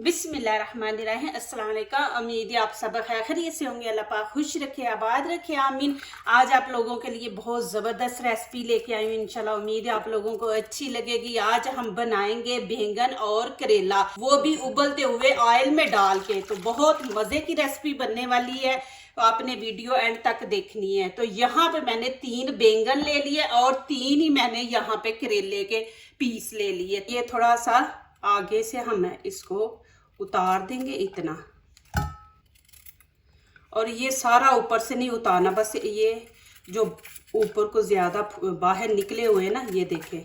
बिस्मिल्लाहिर्रहमानिर्रहीम। अस्सलाम वालेकुम। उम्मीद है आप सब खैरियत से होंगे। अल्लाह पाक खुश रखे, आबाद रखे, आमीन। आज आप लोगों के लिए बहुत ज़बरदस्त रेसिपी लेके आई हूँ। इंशाल्लाह उम्मीद है आप लोगों को अच्छी लगेगी। आज हम बनाएंगे बैंगन और करेला, वो भी उबलते हुए ऑयल में डाल के। तो बहुत मज़े की रेसिपी बनने वाली है, तो आपने वीडियो एंड तक देखनी है। तो यहाँ पे मैंने 3 बैंगन ले लिए और 3 ही मैंने यहाँ पे करेले के पीस ले लिए। ये थोड़ा सा आगे से हम इसको उतार देंगे इतना, और ये सारा ऊपर से नहीं उतारना, बस ये जो ऊपर को ज़्यादा बाहर निकले हुए ना, ये देखें।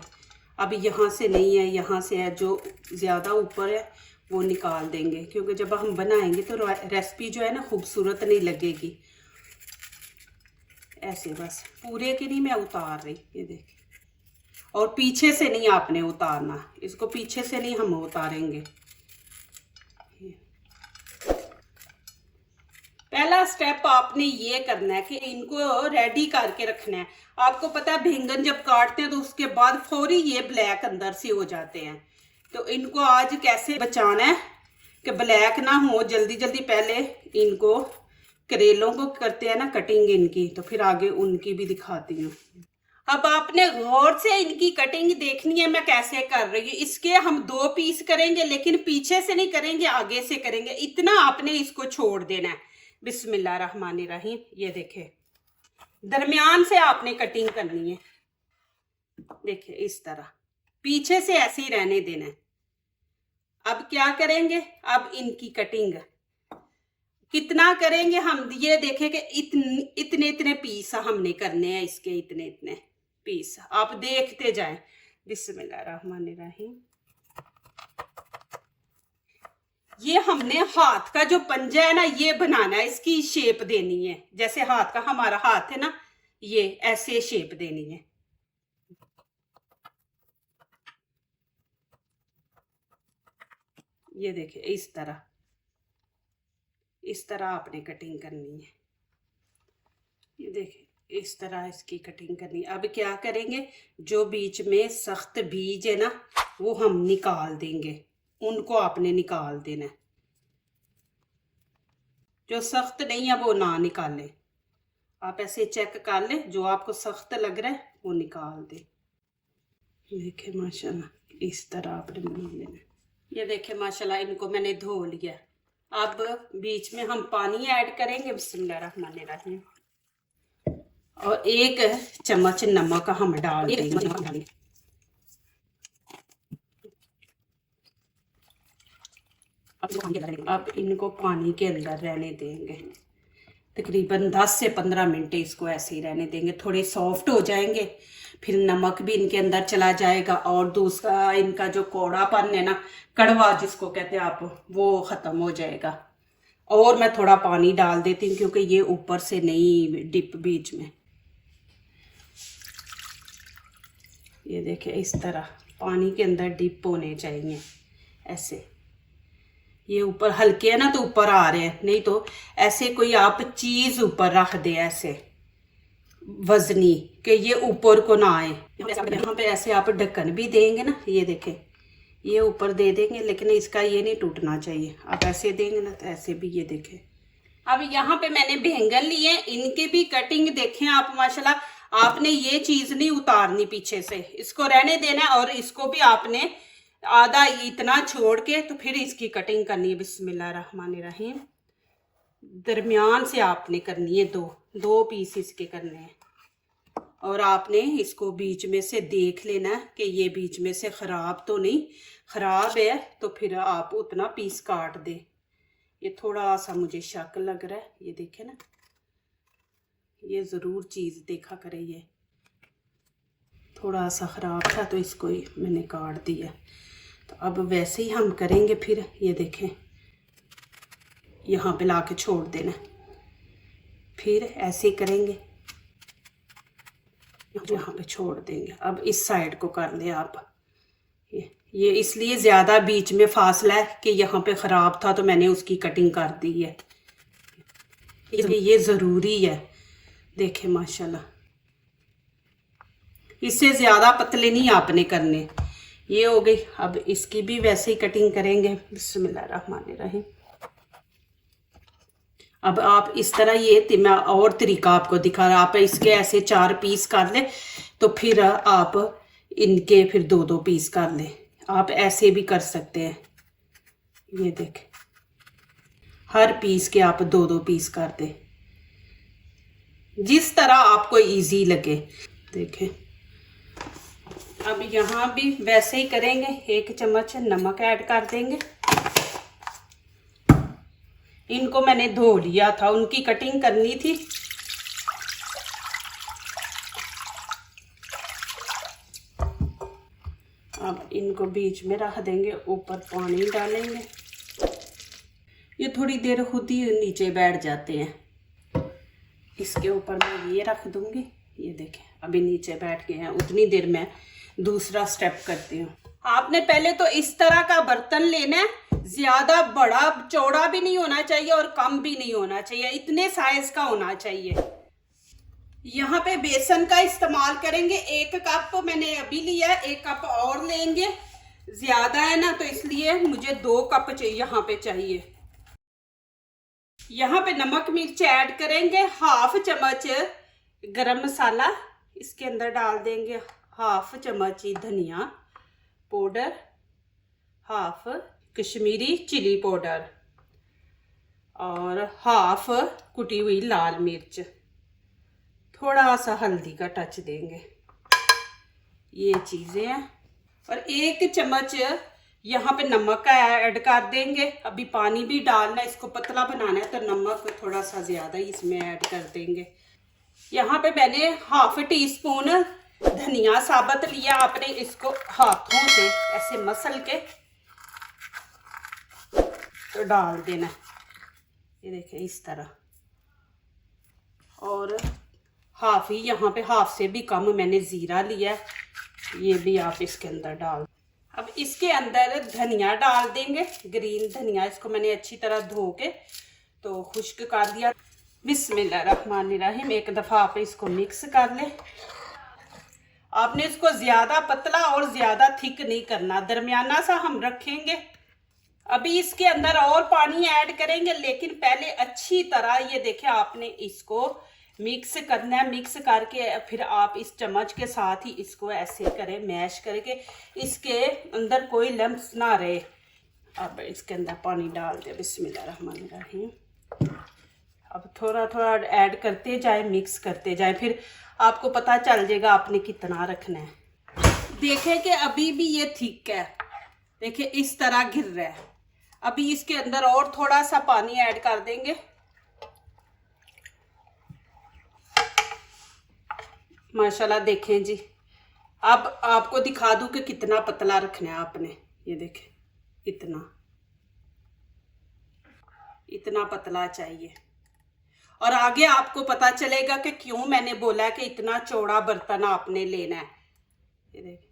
अब यहाँ से नहीं है, यहाँ से है, जो ज़्यादा ऊपर है वो निकाल देंगे, क्योंकि जब हम बनाएंगे तो रेसिपी जो है ना खूबसूरत नहीं लगेगी। ऐसे बस पूरे के नहीं मैं उतार रही, ये देखें। और पीछे से नहीं आपने उतारना, इसको पीछे से नहीं हम उतारेंगे। पहला स्टेप आपने ये करना है कि इनको रेडी करके रखना है। आपको पता है बैंगन जब काटते हैं तो उसके बाद फौरी ये ब्लैक अंदर से हो जाते हैं। तो इनको आज कैसे बचाना है कि ब्लैक ना हो। जल्दी जल्दी पहले इनको करेलों को करते हैं ना कटिंग इनकी, तो फिर आगे उनकी भी दिखाती हूँ। अब आपने गौर से इनकी कटिंग देखनी है मैं कैसे कर रही हूँ। इसके हम 2 पीस करेंगे, लेकिन पीछे से नहीं करेंगे, आगे से करेंगे। इतना आपने इसको छोड़ देना है। बिस्मिल्लाहिर्रहमानिर्रहीम। ये देखे, दरमियान से आपने कटिंग करनी है। देखिए इस तरह पीछे से ऐसे ही रहने देना है। अब क्या करेंगे, अब इनकी कटिंग कितना करेंगे हम, ये देखें कि इतने इतने पीस हमने करने हैं इसके, इतने इतने पीस आप देखते जाएं। बिस्मिल्लाहिर्रहमानिर्रहीम। ये हमने हाथ का जो पंजा है ना, ये बनाना है, इसकी शेप देनी है। जैसे हाथ का हमारा हाथ है ना, ये ऐसे शेप देनी है। ये देखिए इस तरह आपने कटिंग करनी है। ये देखिए इस तरह इसकी कटिंग करनी है। अब क्या करेंगे, जो बीच में सख्त बीज है ना वो हम निकाल देंगे, उनको आपने निकाल देना है। जो सख्त नहीं है वो ना निकालें, आप ऐसे चेक कर लें, जो आपको सख्त लग रहा है वो निकाल दें। देखिए माशाल्लाह इस तरह आपने मोड़ लेना। ये देखिए माशाल्लाह इनको मैंने धो लिया। अब बीच में हम पानी ऐड करेंगे। बिस्मिल्लाहिर्रहमानिर्रहीम। और 1 चम्मच नमक हम डाल देंगे। अब इनको पानी के अंदर रहने देंगे, तकरीबन 10 से 15 मिनट इसको ऐसे ही रहने देंगे। थोड़े सॉफ्ट हो जाएंगे, फिर नमक भी इनके अंदर चला जाएगा, और दूसरा इनका जो कौड़ापन है ना, कड़वा जिसको कहते हैं आप, वो ख़त्म हो जाएगा। और मैं थोड़ा पानी डाल देती हूँ क्योंकि ये ऊपर से नहीं डिप बीच में। ये देखिए इस तरह पानी के अंदर डिप होने चाहिए ऐसे। ये ऊपर हल्के है ना तो ऊपर आ रहे हैं, नहीं तो ऐसे कोई आप चीज़ ऊपर रख दे ऐसे वजनी कि ये ऊपर को ना आए। यहाँ पे ऐसे आप ढक्कन भी देंगे ना, ये देखें ये ऊपर दे देंगे, लेकिन इसका ये नहीं टूटना चाहिए। आप ऐसे देंगे ना तो ऐसे भी, ये देखें। अब यहाँ पे मैंने बैंगन लिए, इनके भी कटिंग देखें आप माशाल्लाह। आपने ये चीज़ नहीं उतारनी पीछे से, इसको रहने देना है, और इसको भी आपने आधा इतना छोड़ के तो फिर इसकी कटिंग करनी है। बिस्मिल्लाहिर्रहमानिर्रहीम। दरमियान से आपने करनी है, 2 पीस इसके करने हैं। और आपने इसको बीच में से देख लेना कि ये बीच में से ख़राब तो नहीं, ख़राब है तो फिर आप उतना पीस काट दें। ये थोड़ा सा मुझे शक लग रहा है, ये देखें ना, ये ज़रूर चीज़ देखा करें, ये थोड़ा सा ख़राब था तो इसको ही मैंने काट दिया। तो अब वैसे ही हम करेंगे फिर। ये देखें यहाँ पे ला के छोड़ देना, फिर ऐसे ही करेंगे, यहाँ पे छोड़ देंगे। अब इस साइड को कर लें आप। ये इसलिए ज़्यादा बीच में फासला है कि यहाँ पे ख़राब था तो मैंने उसकी कटिंग कर दी है, ये ज़रूरी है। देखें माशाल्लाह, इससे ज़्यादा पतले नहीं आपने करने। ये हो गई। अब इसकी भी वैसे ही कटिंग करेंगे। बिस्मिल्लाहिर्रहमानिर्रहीम। अब आप इस तरह, ये मैं और तरीका आपको दिखा रहा, आप इसके ऐसे 4 पीस कर ले, तो फिर आप इनके फिर 2-2 पीस कर ले। आप ऐसे भी कर सकते हैं। ये देखें, हर पीस के आप 2-2 पीस कर दे, जिस तरह आपको इजी लगे। देखें, अब यहाँ भी वैसे ही करेंगे। 1 चम्मच नमक ऐड कर देंगे। इनको मैंने धो लिया था, उनकी कटिंग करनी थी। अब इनको बीच में रख देंगे, ऊपर पानी डालेंगे। ये थोड़ी देर खुद ही नीचे बैठ जाते हैं। इसके ऊपर मैं ये रख दूंगी। ये देखें, अभी नीचे बैठ गए हैं। उतनी देर मैं दूसरा स्टेप करती हूँ। आपने पहले तो इस तरह का बर्तन लेना है। ज्यादा बड़ा चौड़ा भी नहीं होना चाहिए और कम भी नहीं होना चाहिए, इतने साइज का होना चाहिए। यहाँ पे बेसन का इस्तेमाल करेंगे। 1 कप मैंने अभी लिया है, 1 कप और लेंगे। ज्यादा है ना, तो इसलिए मुझे 2 कप यहाँ पे चाहिए। यहाँ पे नमक मिर्च ऐड करेंगे। 1/2 चम्मच गरम मसाला इसके अंदर डाल देंगे। 1/2 चम्मच धनिया पाउडर, 1/2 कश्मीरी चिली पाउडर और 1/2 कुटी हुई लाल मिर्च। थोड़ा सा हल्दी का टच देंगे। ये चीजें हैं। और 1 चम्मच यहाँ पे नमक का ऐड कर देंगे। अभी पानी भी डालना है, इसको पतला बनाना है, तो नमक थोड़ा सा ज्यादा ही इसमें ऐड कर देंगे। यहाँ पे मैंने 1/2 टीस्पून धनिया साबुत लिया। आपने इसको हाथों से ऐसे मसल के तो डाल देना है। ये देखें, इस तरह। और 1/2 ही, यहाँ पे 1/2 से भी कम मैंने जीरा लिया है। ये भी आप इसके अंदर डाल। अब इसके अंदर धनिया डाल देंगे, ग्रीन धनिया। इसको मैंने अच्छी तरह धो के तो खुश्क कर दिया। बिस्मिल्लाहिर्रहमानिर्रहीम। 1 दफा आप इसको मिक्स कर ले। आपने इसको ज्यादा पतला और ज्यादा थिक नहीं करना, दरमियाना सा हम रखेंगे। अभी इसके अंदर और पानी ऐड करेंगे, लेकिन पहले अच्छी तरह ये देखें, आपने इसको मिक्स करना है। मिक्स करके फिर आप इस चम्मच के साथ ही इसको ऐसे करें, मैश करके इसके अंदर कोई लम्प्स ना रहे। अब इसके अंदर पानी डाल दे। बिस्मिल्लाहिर्रहमानिर्रहीम। अब थोड़ा थोड़ा ऐड करते जाए, मिक्स करते जाए, फिर आपको पता चल जाएगा आपने कितना रखना है। देखें कि अभी भी ये थिक है। देखिए, इस तरह गिर रहा है। अभी इसके अंदर और थोड़ा सा पानी ऐड कर देंगे। माशाल्लाह देखें जी। अब आपको दिखा दूं कि कितना पतला रखना है आपने। ये देखें, इतना पतला चाहिए। और आगे आपको पता चलेगा कि क्यों मैंने बोला है कि इतना चौड़ा बर्तन आपने लेना है। ये देखें।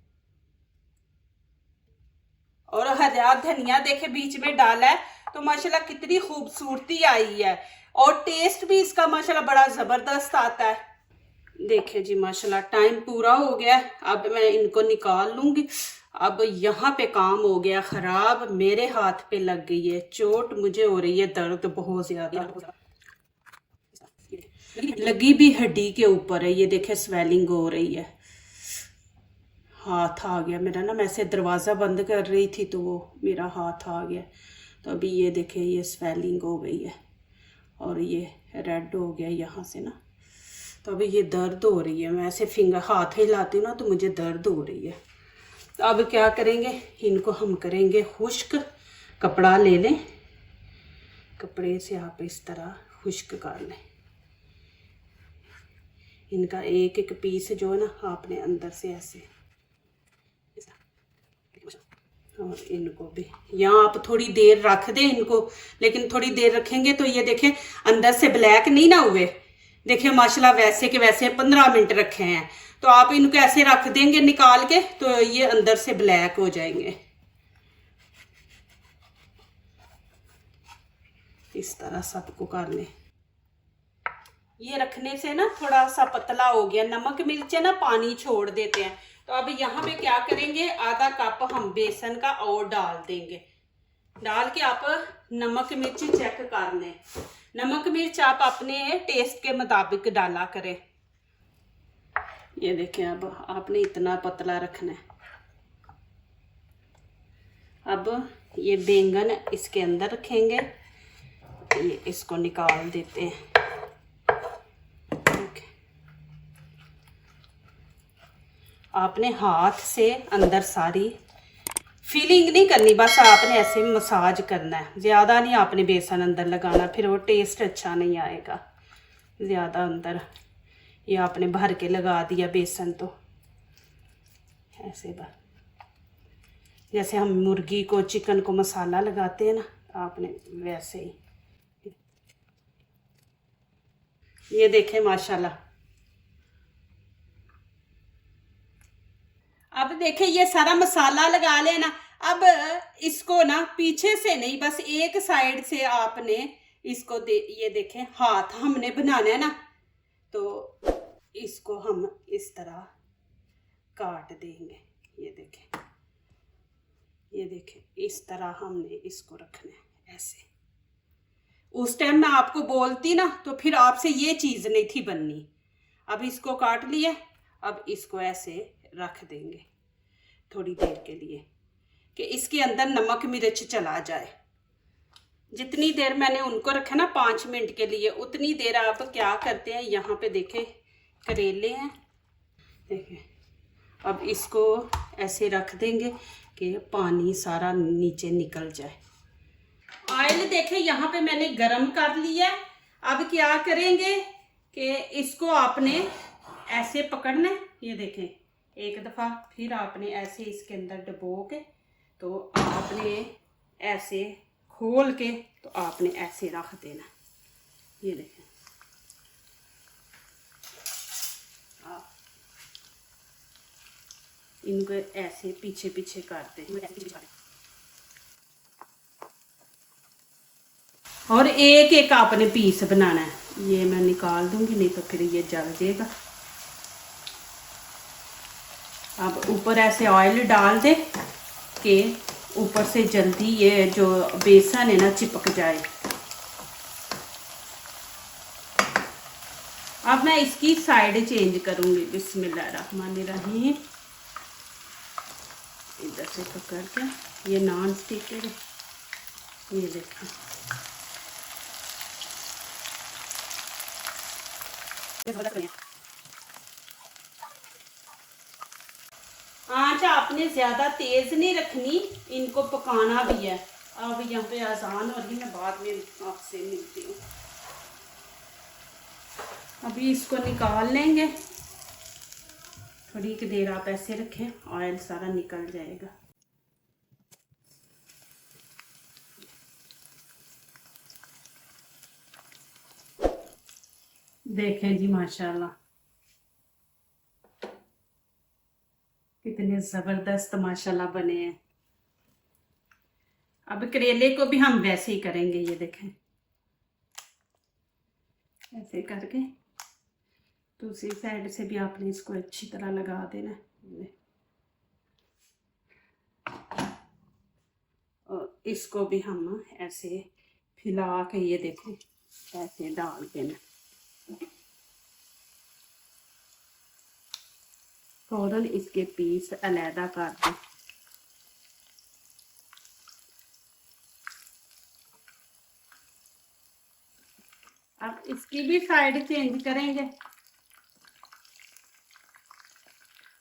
और हरा धनिया देखे बीच में डाला है, तो माशाल्लाह कितनी खूबसूरती आई है। और टेस्ट भी इसका माशाल्लाह बड़ा जबरदस्त आता है। देखे जी, माशाल्लाह टाइम पूरा हो गया। अब मैं इनको निकाल लूंगी। अब यहाँ पे काम हो गया खराब, मेरे हाथ पे लग गई है चोट, मुझे हो रही है दर्द बहुत ज्यादा। लगी भी हड्डी के ऊपर है। ये देखे, स्वेलिंग हो रही है। हाथ आ गया मेरा ना, मैं से दरवाज़ा बंद कर रही थी तो वो मेरा हाथ आ गया। तो अभी ये देखे, ये स्वेलिंग हो गई है और ये रेड हो गया यहाँ से ना। तो अभी ये दर्द हो रही है। मैं ऐसे फिंगर हाथ हिलाती हूँ ना, तो मुझे दर्द हो रही है। तो अब क्या करेंगे, इनको हम करेंगे खुश्क। कपड़ा ले लें, कपड़े से आप इस तरह खुश्क कर लें। इनका एक एक पीस जो है ना, आपने अंदर से ऐसे, और इनको भी यहाँ आप थोड़ी देर रख दें इनको। लेकिन थोड़ी देर रखेंगे तो ये देखें, अंदर से ब्लैक नहीं ना हुए। देखिए माशाल्लाह, वैसे के वैसे 15 मिनट रखे हैं। तो आप इनको ऐसे रख देंगे निकाल के, तो ये अंदर से ब्लैक हो जाएंगे। इस तरह सबको कर लें। ये रखने से ना थोड़ा सा पतला हो गया। नमक मिर्च है ना, पानी छोड़ देते हैं, तो अब यहाँ पे क्या करेंगे, आधा कप हम बेसन का और डाल देंगे। डाल के आप नमक मिर्च चेक कर लें। नमक मिर्च आप अपने टेस्ट के मुताबिक डाला करें। ये देखें, अब आपने इतना पतला रखना है। अब ये बैंगन इसके अंदर रखेंगे, ये इसको निकाल देते हैं। आपने हाथ से अंदर सारी फीलिंग नहीं करनी, बस आपने ऐसे मसाज करना है। ज़्यादा नहीं आपने बेसन अंदर लगाना, फिर वो टेस्ट अच्छा नहीं आएगा। ज़्यादा अंदर ये आपने भर के लगा दिया बेसन, तो ऐसे बस जैसे हम मुर्गी को चिकन को मसाला लगाते हैं ना, आपने वैसे ही। ये देखें माशाल्लाह। अब देखें ये सारा मसाला लगा लेना। अब इसको ना पीछे से नहीं, बस एक साइड से आपने इसको ये देखें हाथ हमने बनाना है ना, तो इसको हम इस तरह काट देंगे। ये देखें, ये देखें इस तरह हमने इसको रखना है ऐसे। उस टाइम मैं आपको बोलती ना तो फिर आपसे ये चीज़ नहीं थी बननी। अब इसको काट लिया, अब इसको ऐसे रख देंगे थोड़ी देर के लिए कि इसके अंदर नमक मिर्च चला जाए। जितनी देर मैंने उनको रखा ना 5 मिनट के लिए, उतनी देर आप क्या करते हैं, यहाँ पे देखें करेले हैं, देखें। अब इसको ऐसे रख देंगे कि पानी सारा नीचे निकल जाए। ऑयल देखें यहाँ पे मैंने गरम कर लिया। अब क्या करेंगे कि इसको आपने ऐसे पकड़ना है। ये देखें एक दफ़ा, फिर आपने ऐसे इसके अंदर डुबो के, तो आपने ऐसे खोल के, तो आपने ऐसे रख देना। ये देखें, इनको ऐसे पीछे पीछे करते हैं और एक एक आपने पीस बनाना है। ये मैं निकाल दूंगी, नहीं तो फिर ये जल जाएगा। अब ऊपर ऐसे ऑयल डाल दे कि ऊपर से जल्दी ये जो बेसन है ना चिपक जाए। अब मैं इसकी साइड चेंज करूंगी। बिस्मिल्लाहिर्रहमानिर्रहीम। इधर से पकड़ के, ये नॉन स्टिक है, ये देखें। आंच आपने ज्यादा तेज नहीं रखनी, इनको पकाना भी है। अब यहाँ पे आसान हो रही, मैं बाद में आपसे मिलती हूँ। अभी इसको निकाल लेंगे। थोड़ी की देर आप ऐसे रखें, ऑयल सारा निकल जाएगा। देखें जी माशाल्लाह कितने जबरदस्त माशाल्लाह बने हैं। अब करेले को भी हम वैसे ही करेंगे। ये देखें ऐसे करके दूसरी साइड से भी आपने इसको अच्छी तरह लगा देना। और इसको भी हम ऐसे फैला के, ये देखो ऐसे डाल देना। फौरन इसके पीस अलहदा कर दें। अब इसकी भी साइड चेंज करेंगे।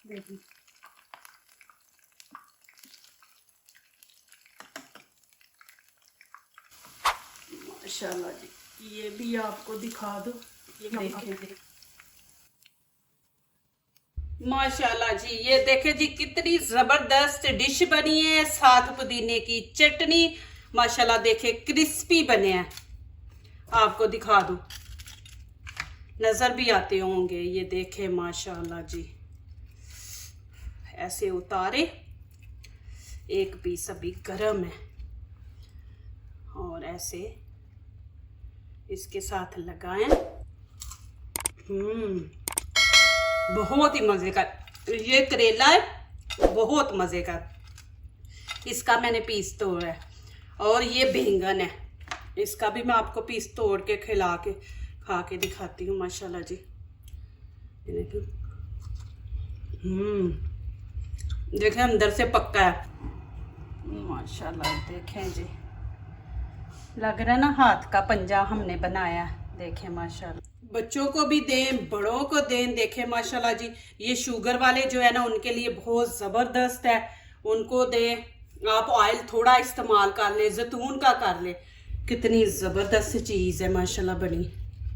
देखिए माशाल्लाह जी, ये भी आपको दिखा दो। ये देखें माशाल्लाह जी, ये देखे जी कितनी जबरदस्त डिश बनी है। साथ पुदीने की चटनी, माशाल्लाह देखे क्रिस्पी बने हैं। आपको दिखा दूं, नजर भी आते होंगे। ये देखे माशाल्लाह जी, ऐसे उतारे, एक पीस अभी गरम है और ऐसे इसके साथ लगाएं। बहुत ही मजे का ये करेला है बहुत मज़े का, इसका मैंने पीस तोड़ा है। और ये बैंगन है, इसका भी मैं आपको पीस तोड़ के खा के दिखाती हूँ। माशाल्लाह जी, ये देखिए, देखें अंदर से पक्का है माशाल्लाह। देखें जी, लग रहा है ना हाथ का पंजा हमने बनाया है। देखें माशाल्लाह, बच्चों को भी दें, बड़ों को दें। देखें माशाल्लाह जी, ये शुगर वाले जो है ना उनके लिए बहुत ज़बरदस्त है, उनको दें। आप ऑयल थोड़ा इस्तेमाल कर ले, जैतून का कर ले, कितनी ज़बरदस्त चीज़ है माशाल्लाह बनी।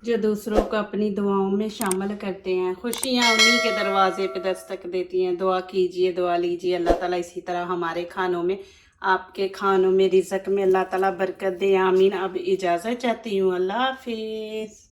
जो दूसरों को अपनी दुआओं में शामिल करते हैं, खुशियाँ उन्हीं के दरवाजे पे दस्तक देती हैं। दुआ कीजिए, दुआ लीजिए, अल्लाह ताला इसी तरह हमारे खानों में, आपके खानों में, रिज़्क़ में अल्लाह ताला बरकत दे। आमीन। अब इजाज़त चाहती हूँ, अल्लाह हाफिज़।